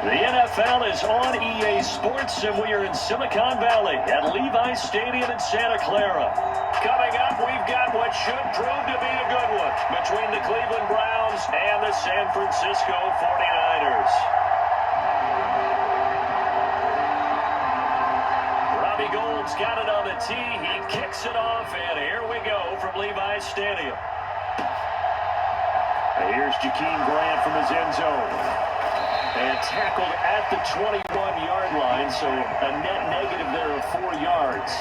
The NFL is on EA Sports, and we are in Silicon Valley at Levi's Stadium in Santa Clara. Coming up, we've got what should prove to be a good one between the Cleveland Browns and the San Francisco 49ers. Robbie Gould's got it on the tee. He kicks it off, and here we go from Levi's Stadium. Here's Jakeem Grant from his end zone. And tackled at the 21-yard line, so a net negative there of 4 yards.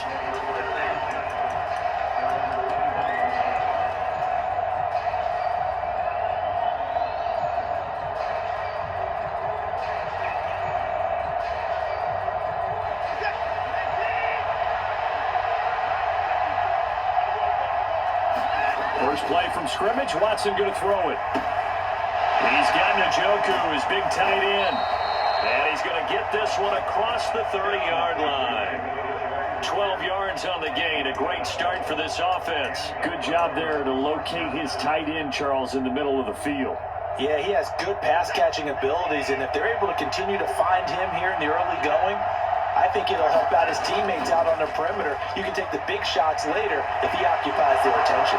First play from scrimmage, Watson going to throw it. He's got Njoku, his big tight end. And he's going to get this one across the 30-yard line. 12 yards on the gain. A great start for this offense. Good job there to locate his tight end, Charles, in the middle of the field. Yeah, he has good pass-catching abilities, and if they're able to continue to find him here in the early going, I think it'll help out his teammates out on the perimeter. You can take the big shots later if he occupies their attention.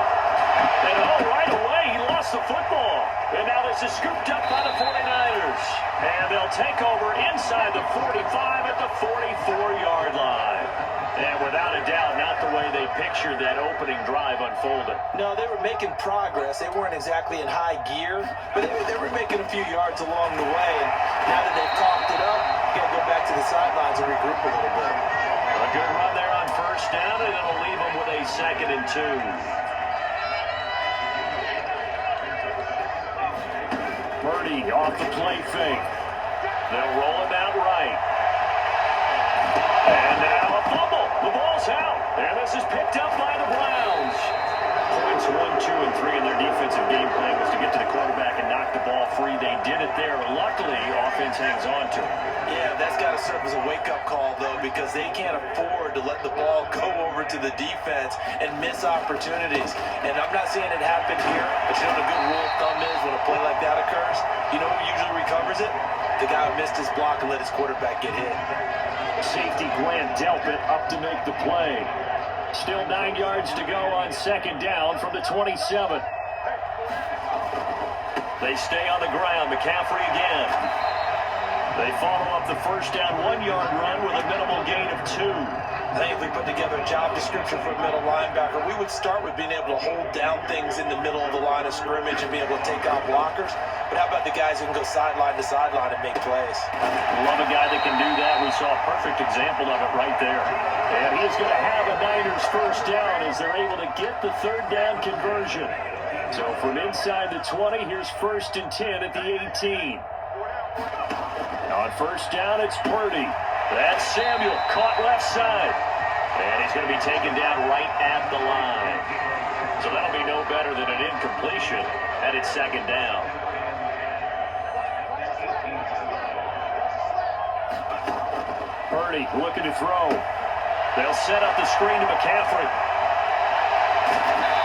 And right away, he lost the football. And now this is scooped up by the 49ers. And they'll take over inside the 45 at the 44-yard line. And without a doubt, not the way they pictured that opening drive unfolded. No, they were making progress. They weren't exactly in high gear, but they were making a few yards along the way. And now that they've coughed it up, you got to go back to the sidelines and regroup a little bit. A good run there on first down, and it'll leave them with a 2nd and 2. Purdy off the play fake. They'll roll him out right. And now a fumble. The ball's out. And this is picked up by the Browns. Points 1, 2, and 3 in their defensive game plan was to get to the quarterback and knock the ball free. They did it there. Luckily, offense hangs on to it. Yeah, that's got to serve as a wake-up call, though, because they can't afford to let the ball go over to the defense and miss opportunities. And I'm not saying it happened here, but you know what a good rule of thumb is when a play like that occurs? You know who usually recovers it? The guy who missed his block and let his quarterback get hit. Safety Glenn Delpit up to make the play. Still 9 yards to go on 2nd down from the 27. They stay on the ground. McCaffrey again. They follow up the first down 1-yard run with a minimal gain of 2. I think if we put together a job description for a middle linebacker, we would start with being able to hold down things in the middle of the line of scrimmage and be able to take out blockers. But how about the guys who can go sideline to sideline and make plays? Love a guy that can do that. We saw a perfect example of it right there. And he is going to have a Niners first down as they're able to get the 3rd down conversion. So from inside the 20, here's 1st and 10 at the 18. On first down, it's Purdy. That's Samuel, caught left side. And he's going to be taken down right at the line. So that'll be no better than an incompletion at its 2nd down. Purdy looking to throw. They'll set up the screen to McCaffrey.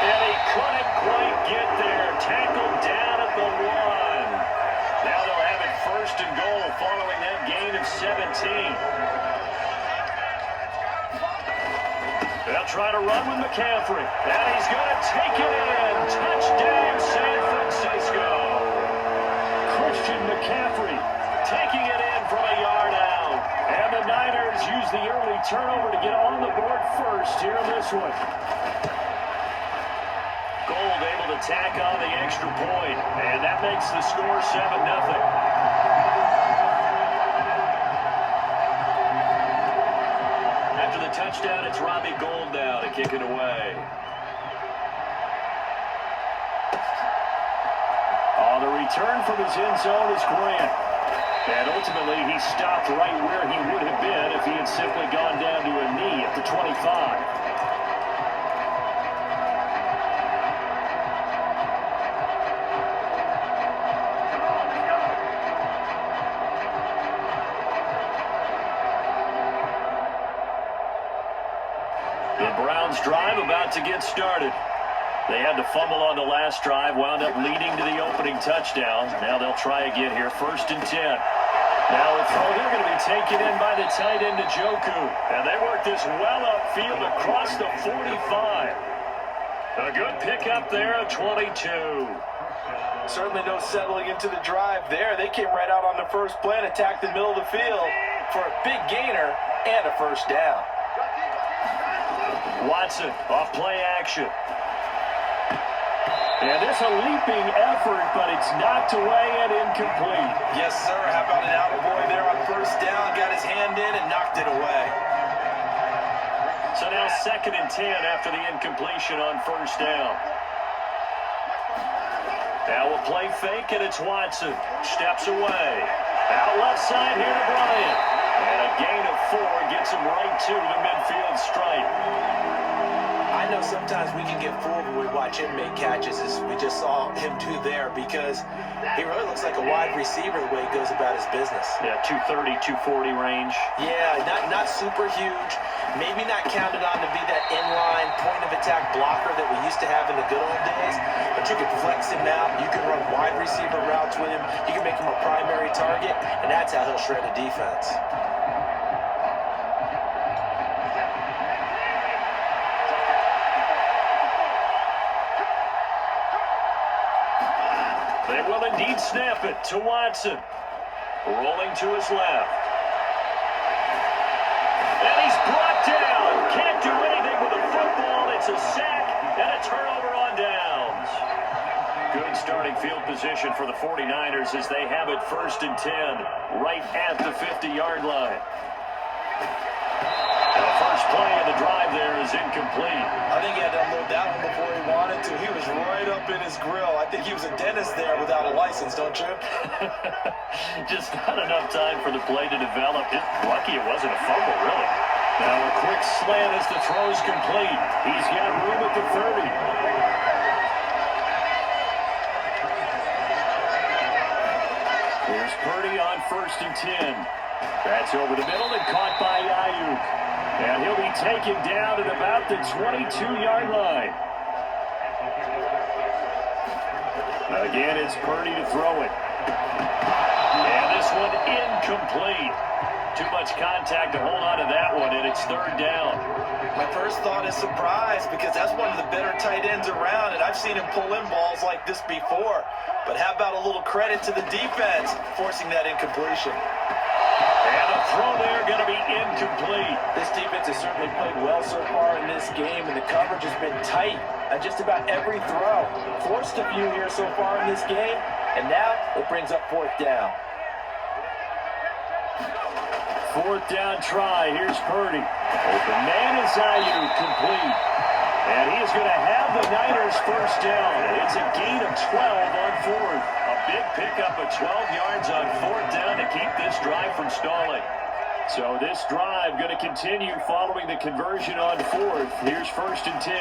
And he couldn't quite get there. Tackled down at the 1. Now they'll have it 1st and goal following that gain of 17. They'll try to run with McCaffrey. And he's going to take it in. Touchdown, San Francisco. Christian McCaffrey taking it in from a yard out. And the Niners use the early turnover to get on the board first here in this one. Gold able to tack on the extra point, and that makes the score 7-0. After the touchdown, it's Robbie Gould now to kick it away. On the return from his end zone is Grant. And ultimately, he stopped right where he would have been if he had simply gone down to a knee at the 25. The Browns drive about to get started. They had to fumble on the last drive, wound up leading to the opening touchdown. Now they'll try again here, 1st and 10. Now a throw here going to be taken in by the tight end, Njoku. And they work this well upfield across the 45. A good pickup there at 22. Certainly no settling into the drive there. They came right out on the first play and attacked the middle of the field for a big gainer and a first down. Watson off play action. And this a leaping effort, but it's knocked away and incomplete. Yes, sir. How about an attaboy there on first down? Got his hand in and knocked it away. So now 2nd and 10 after the incompletion on first down. Now a play fake, and it's Watson. Steps away. Out left side here to Bryant. And a gain of 4 gets him right to the midfield stripe. I know sometimes we can get fooled when we watch him make catches, as we just saw him do there, because he really looks like a wide receiver the way he goes about his business. Yeah, 230, 240 range. Yeah, not super huge. Maybe not counted on to be that inline point-of-attack blocker that we used to have in the good old days, but you can flex him out. You can run wide receiver routes with him. You can make him a primary target, and that's how he'll shred a defense. They will indeed snap it to Watson. Rolling to his left. And he's brought down. Can't do anything with the football. It's a sack and a turnover on downs. Good starting field position for the 49ers as they have it 1st and 10 right at the 50-yard line. And the first play of the drive there is incomplete. I think he had to unload that one before he wanted to. He was right up in his grill. I think he was a dentist there without a license, don't you? Just not enough time for the play to develop. Lucky it wasn't a fumble, really. Now a quick slant as the throw's complete. He's got room at the 30. Here's Purdy on 1st and 10. That's over the middle and caught by Ayuk. And he'll be taken down at about the 22-yard line. Again, it's Purdy to throw it. And this one incomplete. Too much contact to hold on to that one, and it's 3rd down. My first thought is surprise, because that's one of the better tight ends around, and I've seen him pull in balls like this before. But how about a little credit to the defense forcing that incompletion? And a throw there going to be incomplete. This defense has certainly played well so far in this game, and the coverage has been tight on just about every throw. Forced a few here so far in this game, and now it brings up 4th down. 4th down try. Here's Purdy. Open man is Ayuk, complete. And he is going to have the Niners first down. It's a gain of 12 on 4th. A big pickup of 12 yards on 4th down to keep this drive from stalling. So this drive going to continue following the conversion on 4th. Here's 1st and 10.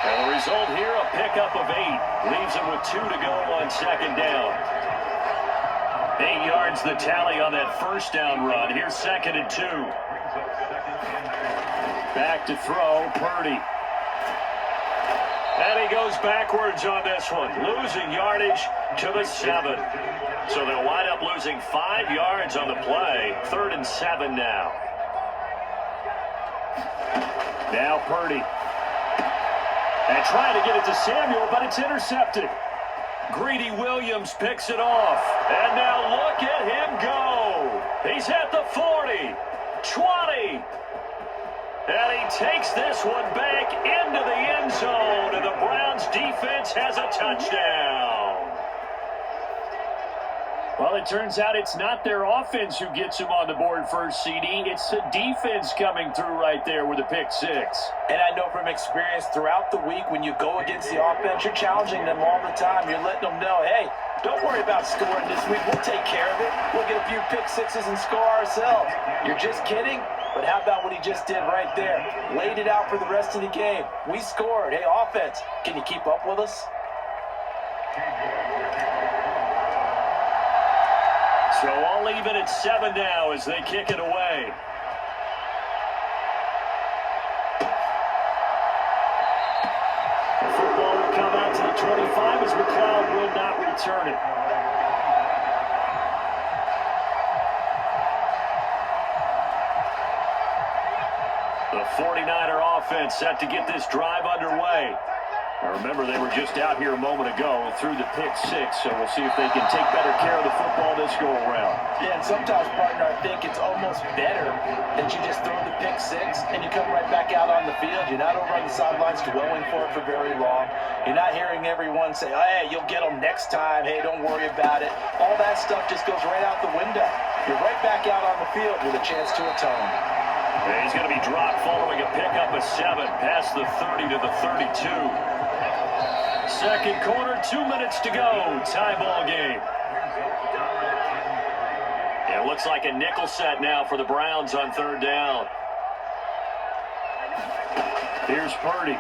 And the result here, a pickup of 8. Leaves him with 2 to go on 2nd down. 8 yards the tally on that first down run. Here's 2nd and 2. Back to throw, Purdy. And he goes backwards on this one, losing yardage to the 7. So they'll wind up losing 5 yards on the play. 3rd and 7 now. Now Purdy. And trying to get it to Samuel, but it's intercepted. Greedy Williams picks it off. And now look at him go. He's at the 40, 20. And he takes this one back into the end zone. And the Browns defense has a touchdown. Well, it turns out it's not their offense who gets him on the board first, CD. It's the defense coming through right there with a pick 6. And I know from experience throughout the week, when you go against the offense, you're challenging them all the time. You're letting them know, hey, don't worry about scoring this week. We'll take care of it. We'll get a few pick 6s and score ourselves. You're just kidding? But how about what he just did right there? Laid it out for the rest of the game. We scored. Hey, offense, can you keep up with us? So all even at 7 now as they kick it away. The football will come out to the 25 as McLeod will not return it. The 49er offense set to get this drive underway. Now remember, they were just out here a moment ago and threw the pick six, so we'll see if they can take better care of the football this go-around. Yeah, and sometimes, partner, I think it's almost better that you just throw the pick six and you come right back out on the field. You're not over on the sidelines dwelling for it for very long. You're not hearing everyone say, oh, hey, you'll get them next time. Hey, don't worry about it. All that stuff just goes right out the window. You're right back out on the field with a chance to atone. And he's going to be dropped following a pickup of 7 past the 30 to the 32. Second quarter, 2 minutes to go. Tie ball game. It looks like a nickel set now for the Browns on third down. Here's Purdy.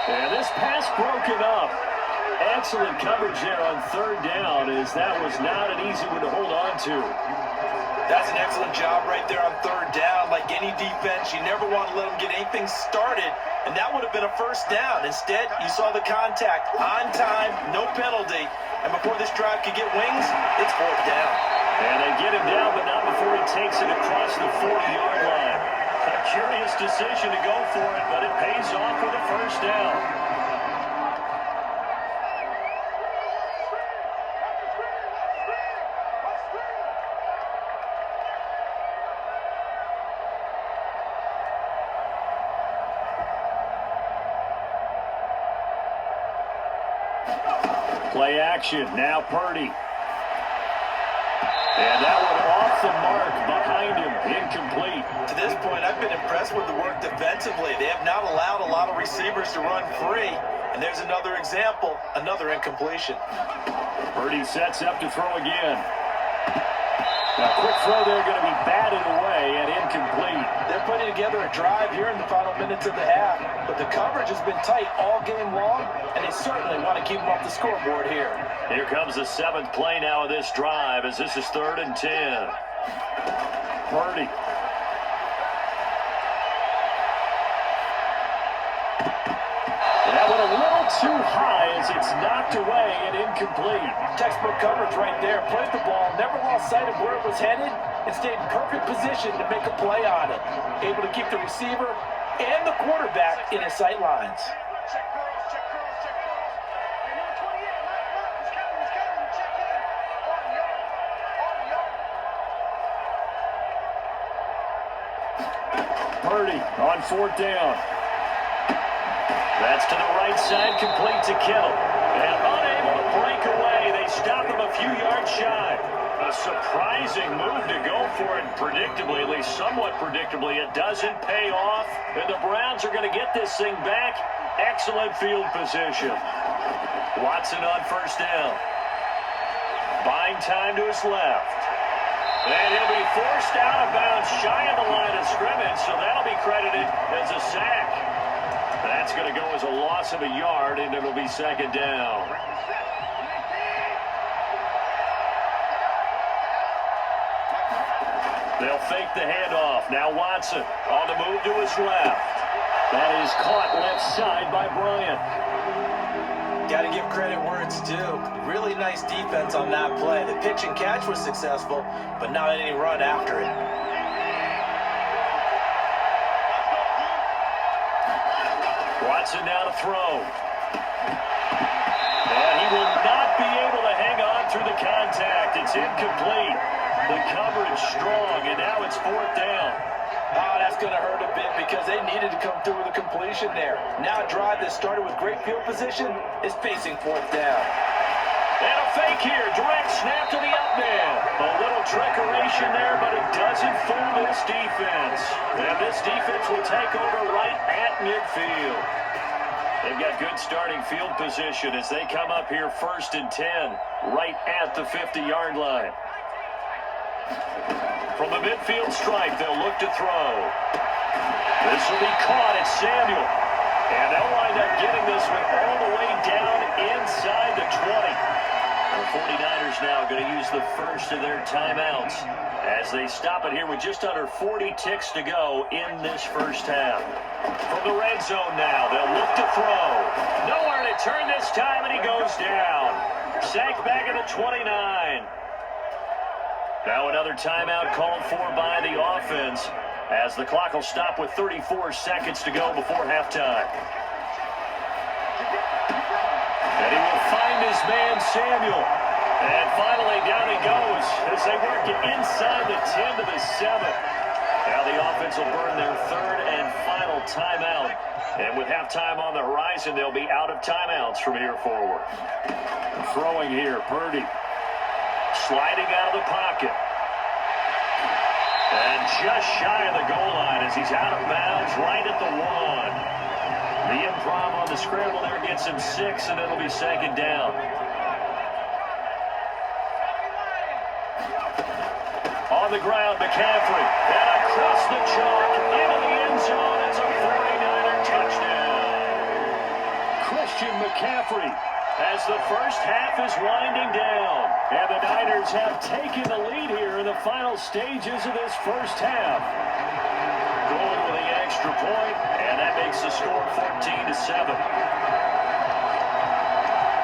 And this pass broken up. Excellent coverage there on third down, as that was not an easy one to hold on to. That's an excellent job right there on third down. Like any defense, you never want to let them get anything started, and that would have been a first down. Instead, you saw the contact on time, no penalty, and before this drive could get wings, it's fourth down. And they get him down, but not before he takes it across the 40-yard line. A curious decision to go for it, but it pays off with a first down. Play action, now Purdy. And that one off the mark behind him, incomplete. To this point, I've been impressed with the work defensively. They have not allowed a lot of receivers to run free. And there's another example, another incompletion. Purdy sets up to throw again. Now, quick throw there, going to be batted away and incomplete. They're putting together a drive here in the final minutes of the half, but the coverage has been tight all game long, and they certainly want to keep them off the scoreboard here. Here comes the 7th play now of this drive, as this is 3rd and 10. Purdy. That went a little too high as it's knocked away and incomplete. Textbook coverage right there. Played the ball, never lost sight of where it was headed, and stayed in perfect position to make a play on it. Able to keep the receiver and the quarterback in his sight lines. Purdy on 4th down. That's to the right side, complete to Kittle. And unable to break away, they stop him a few yards shy. A surprising move to go for it, predictably, at least somewhat predictably. It doesn't pay off, and the Browns are going to get this thing back. Excellent field position. Watson on 1st down. Buying time to his left. And he'll be forced out of bounds shy of the line of scrimmage, so that'll be credited as a sack. That's going to go as a loss of a yard, and it'll be 2nd down. They'll fake the handoff. Now Watson on the move to his left. That is caught left side by Bryant. Got to give credit where it's due. Really nice defense on that play. The pitch and catch was successful, but not any run after it. Watson now to throw. And he will not be able to hang on through the contact. It's incomplete. The coverage strong, and now it's 4th down. Oh, that's going to hurt a bit because they needed to come through with a completion there. Now a drive that started with great field position is facing 4th down. And a fake here. Direct snap to the up man. A little trickeration there, but it doesn't fool this defense. And this defense will take over right at midfield. They've got good starting field position as they come up here 1st and 10, right at the 50-yard line. From the midfield stripe, they'll look to throw. This will be caught at Samuel. And they'll wind up getting this one all the way down inside the 20. The 49ers now going to use the first of their timeouts as they stop it here with just under 40 ticks to go in this first half. From the red zone now, they'll look to throw. Nowhere to turn this time, and he goes down. Sacked back at the 29. Now another timeout called for by the offense as the clock will stop with 34 seconds to go before halftime. And he will find his man, Samuel. And finally, down he goes as they work it inside the 10 to the 7. Now the offense will burn their third and final timeout. And with halftime on the horizon, they'll be out of timeouts from here forward. Throwing here, Purdy. Sliding out of the pocket. And just shy of the goal line as he's out of bounds right at the 1. The improv on the scramble there gets him 6, and it'll be second down. On the ground, McCaffrey. And across the chalk into the end zone. It's a 49er touchdown. Christian McCaffrey as the first half is winding down. And the Niners have taken the lead here in the final stages of this first half. Going with the extra point, and that makes the score 14 to 7.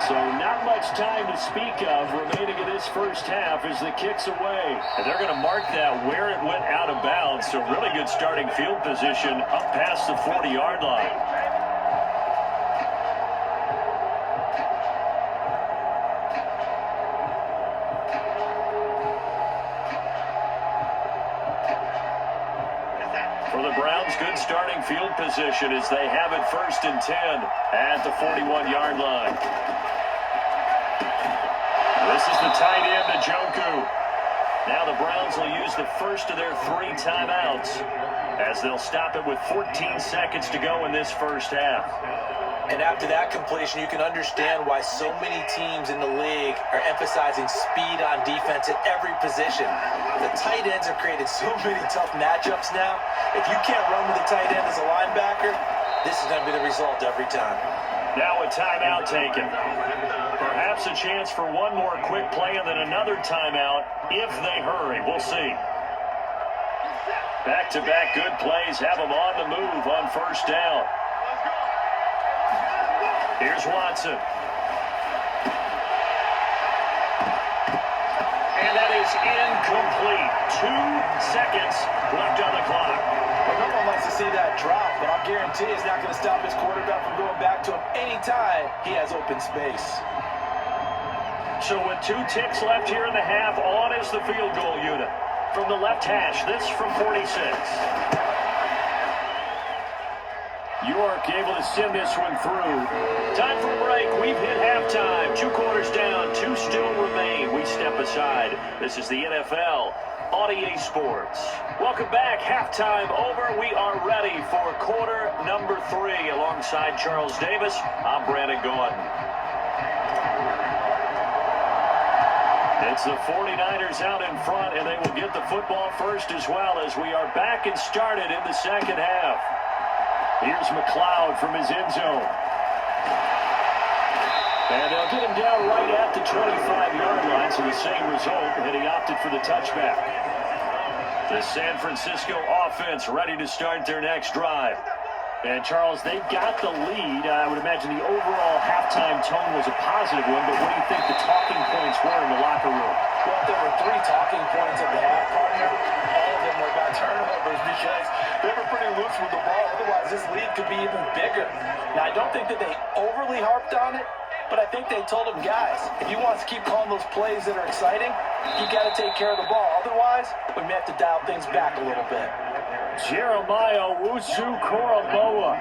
So not much time to speak of remaining in this first half as the kick's away. And they're going to mark that where it went out of bounds. So really good starting field position up past the 40-yard line. For the Browns, good starting field position as they have it 1st and 10 at the 41-yard line. This is the tight end, Njoku. Now the Browns will use the first of their 3 timeouts as they'll stop it with 14 seconds to go in this first half. And after that completion, you can understand why so many teams in the league are emphasizing speed on defense at every position. The tight ends have created so many tough matchups now. If you can't run with a tight end as a linebacker, this is going to be the result every time. Now a timeout taken. Perhaps a chance for one more quick play and then another timeout if they hurry. We'll see. Back-to-back good plays have them on the move on first down. Here's Watson. And that is incomplete. 2 seconds left on the clock. Well, no one likes to see that drop, but I'll guarantee it's not going to stop his quarterback from going back to him anytime he has open space. So with 2 ticks left here in the half, on is the field goal unit. From the left hash, this from 46. York able to send this one through. Time for a break. We've hit halftime. 2 quarters down. 2 still remain. We step aside. This is the NFL on EA Sports. Welcome back. Halftime over. We are ready for quarter number 3. Alongside Charles Davis, I'm Brandon Gordon. It's the 49ers out in front, and they will get the football first as well as we are back and started in the second half. Here's McLeod from his end zone. And they'll get him down right at the 25-yard line, so the same result, and he opted for the touchback. The San Francisco offense ready to start their next drive. And, Charles, they've got the lead. I would imagine the overall halftime tone was a positive one, but what do you think the talking points were in the locker room? Well, there were 3 talking points at the half, partner. All of them were about turnovers because they were pretty loose with the ball. Otherwise, this lead could be even bigger. Now, I don't think that they overly harped on it, but I think they told them, guys, if you want to keep calling those plays that are exciting, you got to take care of the ball. Otherwise, we may have to dial things back a little bit. Jeremiah Owusu-Koramoah.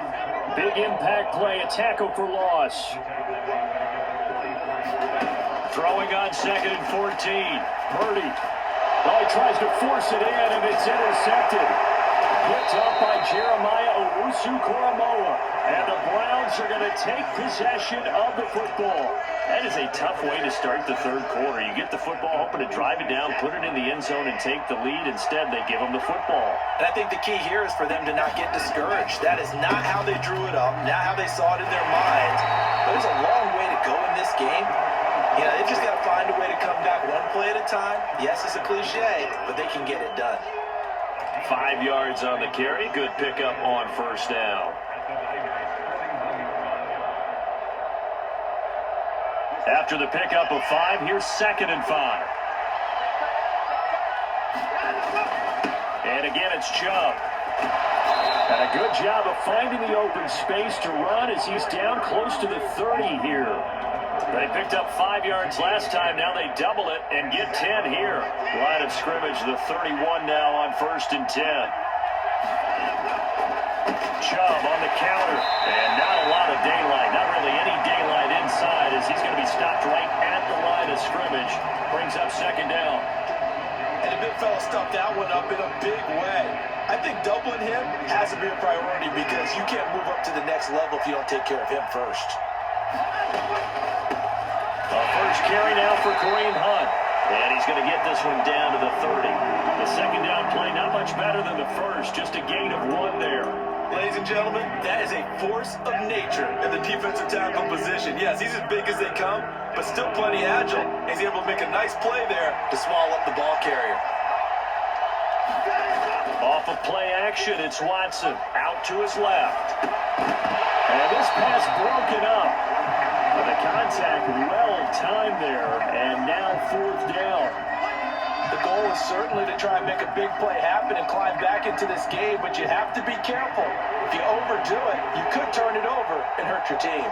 Big impact play, a tackle for loss. Throwing on 2nd and 14. Purdy. Oh, he tries to force it in, and it's intercepted. Picked up by Jeremiah Owusu-Koramoah. And the Browns are going to take possession of the football. That is a tough way to start the third quarter. You get the football, hoping to drive it down, put it in the end zone, and take the lead. Instead, they give them the football. And I think the key here is for them to not get discouraged. That is not how they drew it up, not how they saw it in their minds. But there's a long way to go in this game. You know, they've just got to find a way to come back one play at a time. Yes, it's a cliche, but they can get it done. 5 yards on the carry. Good pickup on first down. After the pickup of 5, here's 2nd and 5. And again, it's Chubb. And a good job of finding the open space to run as he's down close to the 30 here. They picked up 5 yards last time. Now they double it and get 10 here. Line of scrimmage, the 31 now on 1st and 10. Chubb on the counter. And not a lot of daylight. Not really any daylight inside as he's going to be stopped right at the line of scrimmage. Brings up 2nd down. And the big fella stuffed that one up in a big way. I think doubling him has to be a priority because you can't move up to the next level if you don't take care of him first. First carry now for Kareem Hunt. And he's going to get this one down to the 30. The 2nd down play not much better than the first. Just a gain of 1 there. Ladies and gentlemen, that is a force of nature in the defensive tackle position. Yes, he's as big as they come, but still plenty agile. He's able to make a nice play there to swallow up the ball carrier. Off of play action, it's Watson. Out to his left. And this pass broken up. The contact well timed there, and now 4th down. The goal is certainly to try and make a big play happen and climb back into this game, but you have to be careful. If you overdo it, you could turn it over and hurt your team.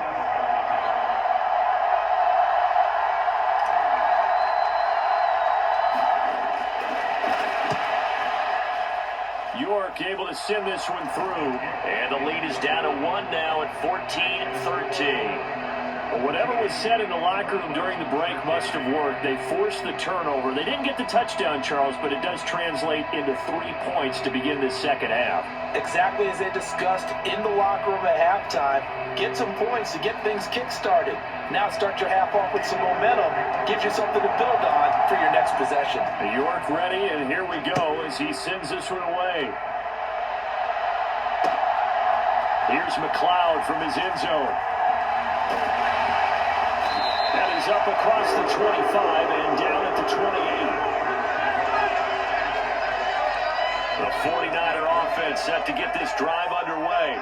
York able to send this one through, and the lead is down to 1 now at 14-13. Whatever was said in the locker room during the break must have worked. They forced the turnover. They didn't get the touchdown, Charles, but it does translate into 3 points to begin this 2nd half. Exactly as they discussed in the locker room at halftime. Get some points to get things kick-started. Now start your half off with some momentum. Gives you something to build on for your next possession. York ready, and here we go as he sends this one away. Here's McLeod from his end zone. That is up across the 25 and down at the 28. The 49er offense set to get this drive underway.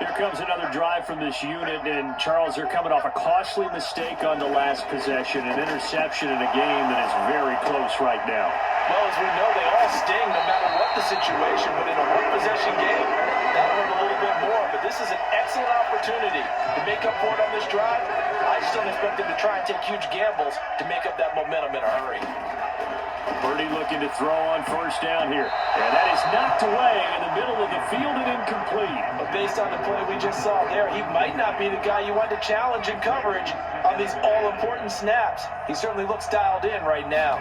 Here comes another drive from this unit, and Charles, they're coming off a costly mistake on the last possession, an interception in a game that is very close right now. Well, as we know, they all sting no matter what the situation, but in a one-possession game, that'll hurt a little bit more. But this is an excellent opportunity to make up for it on this drive. I just don't expect them to try and take huge gambles to make up that momentum in a hurry. Purdy looking to throw on 1st down here. And that is knocked away in the middle of the field and incomplete. But based on the play we just saw there, he might not be the guy you want to challenge in coverage on these all-important snaps. He certainly looks dialed in right now.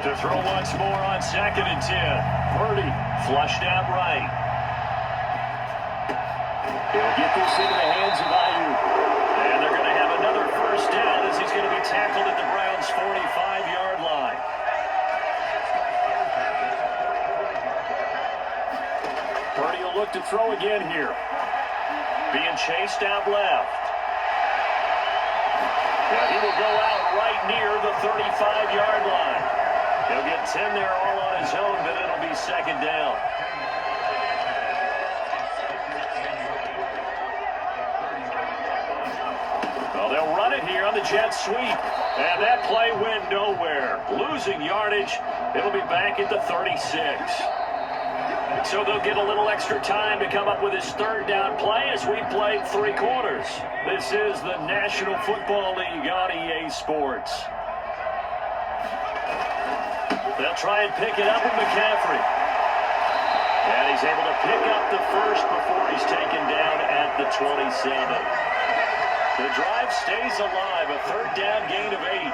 To throw once more on 2nd and 10. Purdy flushed out right. He'll get this into the hands of Ayuk. And they're going to have another 1st down as he's going to be tackled at the Browns' 45-yard line. Purdy will look to throw again here. Being chased out left. Now he will go out right near the 35-yard line. He'll get 10 there all on his own, but it'll be 2nd down. Well, they'll run it here on the jet sweep. And that play went nowhere. Losing yardage. It'll be back at the 36. So they'll get a little extra time to come up with his 3rd down play as we played 3 quarters. This is the National Football League on EA Sports. They'll try and pick it up with McCaffrey. And he's able to pick up the 1st before he's taken down at the 27. The drive stays alive, a 3rd down gain of 8.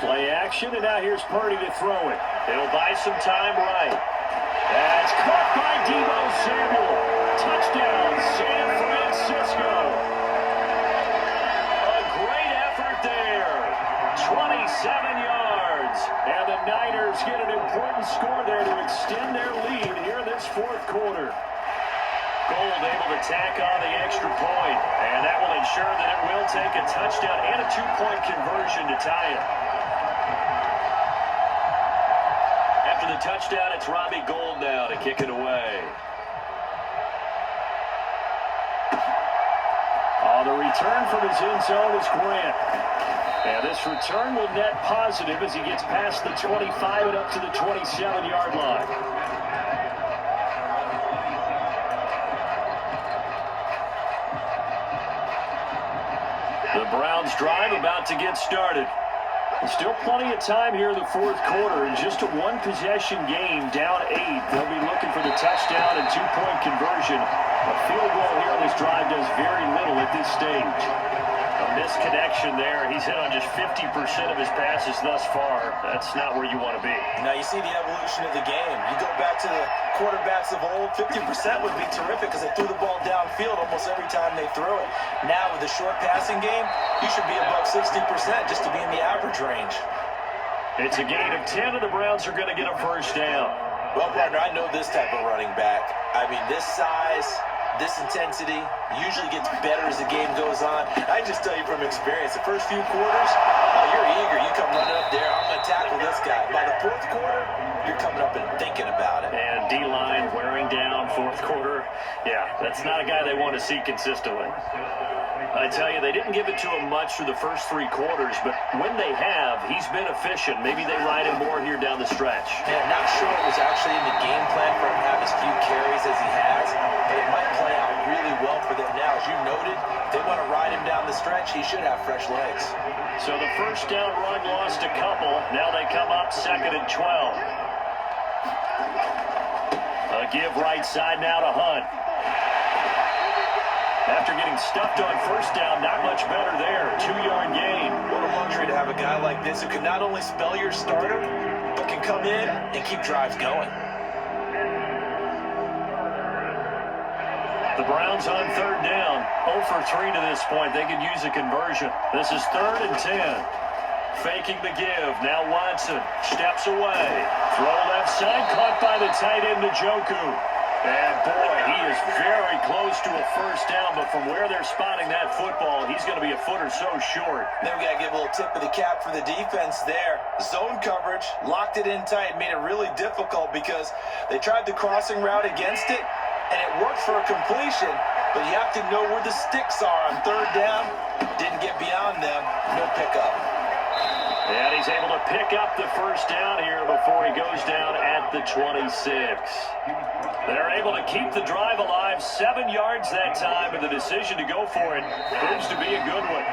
Play action, and now here's Purdy to throw it. It'll buy some time right. That's caught by Deebo Samuel. Touchdown, San Francisco. A great effort there. 27 yards. And the Niners get an important score there to extend their lead here in this 4th quarter. Gold able to tack on the extra point, and that will ensure that it will take a touchdown and a 2-point conversion to tie it. After the touchdown, it's Robbie Gould now to kick it away. On the return from his end zone is Grant. And this return will net positive as he gets past the 25 and up to the 27-yard line. The Browns drive about to get started. Still plenty of time here in the fourth quarter, and just a one-possession game, down 8. They'll be looking for the touchdown and two-point conversion. A field goal here on this drive does very little at this stage. A misconnection there. He's hit on just 50% of his passes thus far. That's not where you want to be. Now you see the evolution of the game. You go back to the quarterbacks of old, 50% would be terrific because they threw the ball downfield almost every time they threw it. Now with the short passing game, you should be above 60% just to be in the average range. It's a gain of 10, and the Browns are going to get a first down. Well, partner, I know this type of running back. I mean, this size, this intensity usually gets better as the game goes on. I just tell you from experience, the first few quarters, you're eager. You come running up there, I'm going to tackle this guy. By the fourth quarter, you're coming up and thinking about it. And D-line wearing down fourth quarter. Yeah, that's not a guy they want to see consistently. I tell you, they didn't give it to him much through the first 3 quarters, but when they have, he's been efficient. Maybe they ride him more here down the stretch. Yeah, not sure it was actually in the game plan for him to have as few carries as he has, but it might play out really well for them now. As you noted, if they want to ride him down the stretch, he should have fresh legs. So the first down run lost a couple. Now they come up 2nd and 12. A give right side now to Hunt. After getting stuffed on first down, not much better there. 2-yard gain. What a luxury to have a guy like this who can not only spell your starter, but can come in and keep drives going. The Browns on 3rd down. 0 for 3 to this point. They could use a conversion. This is 3rd and 10. Faking the give. Now Watson steps away. Throw left side. Caught by the tight end, Njoku. And boy, he is very close to a first down, but from where they're spotting that football, he's going to be a foot or so short. Then we got to give a little tip of the cap for the defense there. Zone coverage, locked it in tight, made it really difficult because they tried the crossing route against it, and it worked for a completion, but you have to know where the sticks are on 3rd down. Didn't get beyond them, no pickup. And he's able to pick up the first down here before he goes down at the 26. They're able to keep the drive alive, 7 yards that time, and the decision to go for it proves to be a good one.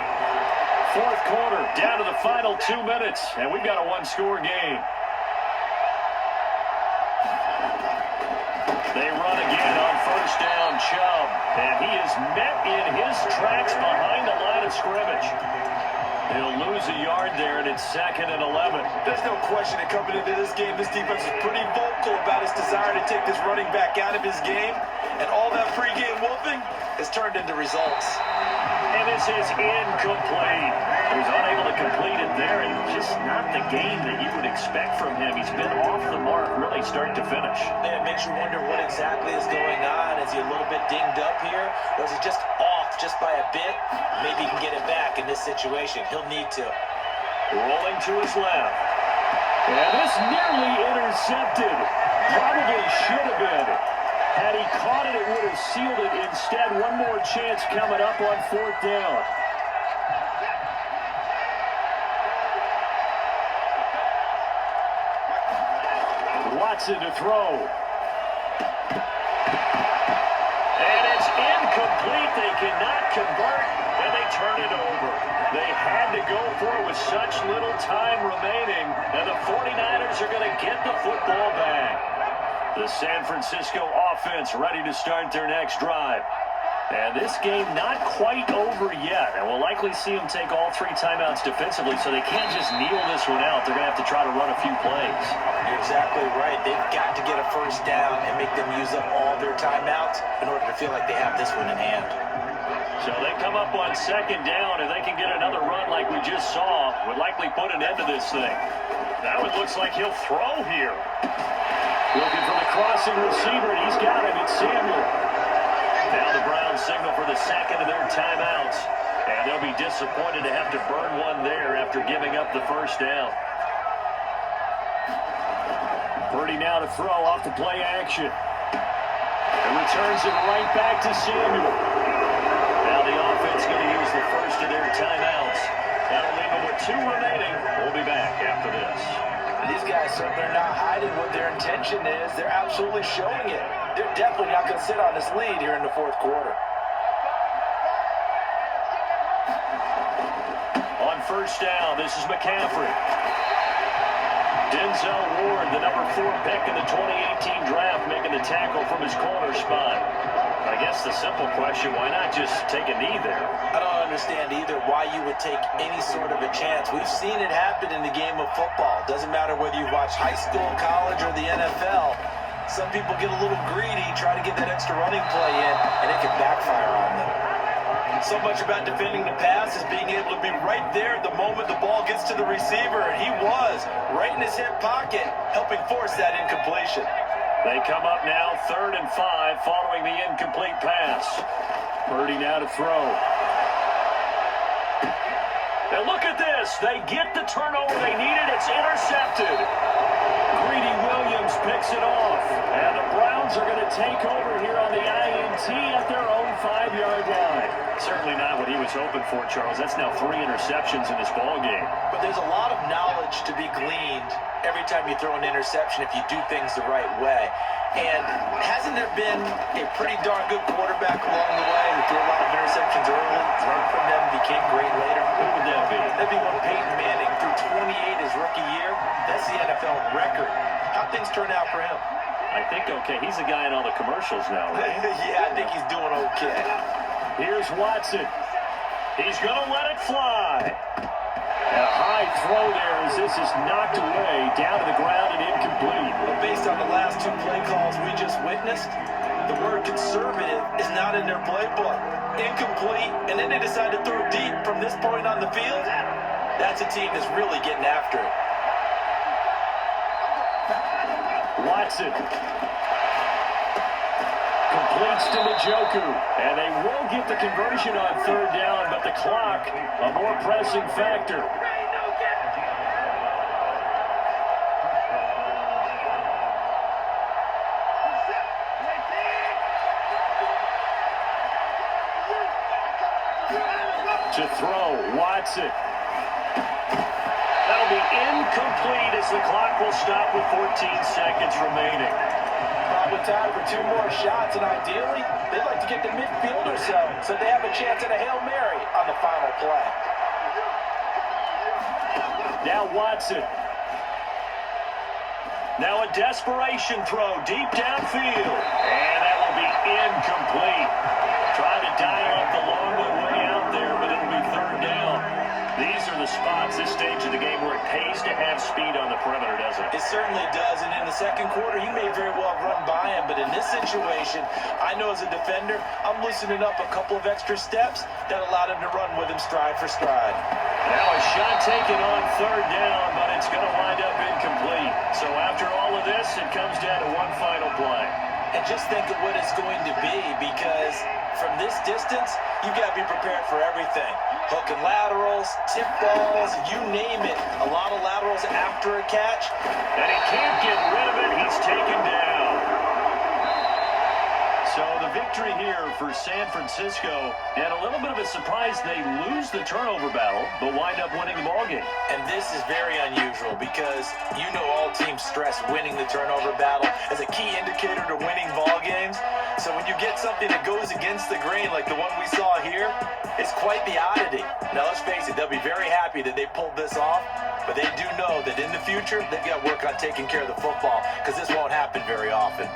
Fourth quarter, down to the final 2 minutes, and we've got a one-score game. They run again on first down, Chubb, and he is met in his tracks behind the line of scrimmage. He'll lose a yard there, and it's 2nd and 11. There's no question that coming into this game, this defense is pretty vocal about his desire to take this running back out of his game, and all that pregame wolfing has turned into results. And this is incomplete. He was unable to complete it there, and just not the game that you would expect from him. He's been off the mark really start to finish. And it makes you wonder what exactly is going on. Is he a little bit dinged up here, or is he just off just by a bit? Maybe he can get it back in this situation. He'll need to. Rolling to his left. And this nearly intercepted. Probably should have been. Had he caught it, it would have sealed it. Instead, one more chance coming up on 4th down. Watson to throw. And it's incomplete. They cannot convert, and they turn it over. They had to go for it with such little time remaining, and the 49ers are going to get the football back. The San Francisco offense ready to start their next drive. And this game not quite over yet. And we'll likely see them take all 3 timeouts defensively, so they can't just kneel this one out. They're going to have to try to run a few plays. You're exactly right. They've got to get a first down and make them use up all their timeouts in order to feel like they have this one in hand. So they come up on 2nd down, and they can get another run like we just saw. Would likely put an end to this thing. That one looks like he'll throw here. Looking for the crossing receiver, and he's got him. It's Samuel. Now the Browns signal for the 2nd of their timeouts. And they'll be disappointed to have to burn one there after giving up the first down. Purdy now to throw off the play action. And returns it right back to Samuel. Now the offense going to use the first of their timeouts. That'll leave them with 2 remaining. We'll be back after this. These guys certainly are not hiding what their intention is. They're absolutely showing it. They're definitely not going to sit on this lead here in the fourth quarter. On first down, this is McCaffrey. Denzel Ward, the number 4 pick in the 2018 draft, making the tackle from his corner spot. I guess the simple question, why not just take a knee there? I don't understand either why you would take any sort of a chance. We've seen it happen in the game of football. Doesn't matter whether you watch high school, college, or the NFL. Some people get a little greedy, try to get that extra running play in, and it can backfire on them. So much about defending the pass is being able to be right there the moment the ball gets to the receiver, and he was right in his hip pocket, helping force that incompletion. They come up now 3rd and 5 following the incomplete pass. Purdy now to throw. And look at this. They get the turnover they needed. It's intercepted. Greedy Williams picks it off. And the Browns are going to take over here on the INT at their own 5-yard line. Certainly not what he was hoping for, Charles. That's now 3 interceptions in this ballgame. But there's a lot of knowledge to be gleaned every time you throw an interception if you do things the right way. And hasn't there been a pretty darn good quarterback along the way who threw a lot of interceptions early, learned from them, became great later? Who would that be? That'd be one Peyton Manning threw 28 his rookie year. That's the NFL record. How'd things turn out for him? I think okay. He's the guy in all the commercials now, right? Yeah, I think he's doing okay. Here's Watson. He's going to let it fly. And a high throw there as this is knocked away, down to the ground and incomplete. But based on the last 2 play calls we just witnessed, the word conservative is not in their playbook. Incomplete, and then they decide to throw deep from this point on the field. That's a team that's really getting after it. Watson completes to Njoku, and they will get the conversion on 3rd down, but the clock, a more pressing factor. To throw, Watson. That'll be incomplete as the clock will stop with 14 seconds remaining. Probably time for 2 more shots, and ideally, they'd like to get to midfield or so they have a chance at a Hail Mary on the final play. Now Watson. Now a desperation throw deep downfield. And that will be incomplete. Trying to dial up the long way out there, but it'll be 3rd down. These are the spots, this stage of the game, where it pays to have speed on the perimeter, doesn't it? It certainly does, and in the second quarter, he may very well run by him, but in this situation, I know as a defender, I'm loosening up a couple of extra steps that allowed him to run with him stride for stride. Now a shot taken on 3rd down, but it's going to wind up incomplete. So after all of this, it comes down to one final play. And just think of what it's going to be, because from this distance, you've got to be prepared for everything. Hook and laterals, tip balls, you name it. A lot of laterals after a catch. And he can't get rid of it. He's taken down. So the victory here for San Francisco, and a little bit of a surprise, they lose the turnover battle, but wind up winning the ballgame. And this is very unusual because you know all teams stress winning the turnover battle as a key indicator to winning ball games. So when you get something that goes against the grain like the one we saw here, it's quite the oddity. Now let's face it, they'll be very happy that they pulled this off, but they do know that in the future, they've got to work on taking care of the football because this won't happen very often.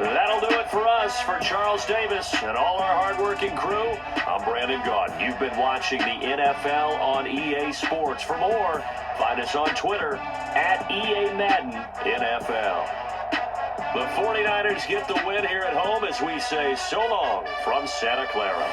That'll do it for us. For Charles Davis and all our hardworking crew, I'm Brandon Gaudin. You've been watching the NFL on EA Sports. For more, find us on Twitter at EA Madden NFL. The 49ers get the win here at home as we say so long from Santa Clara.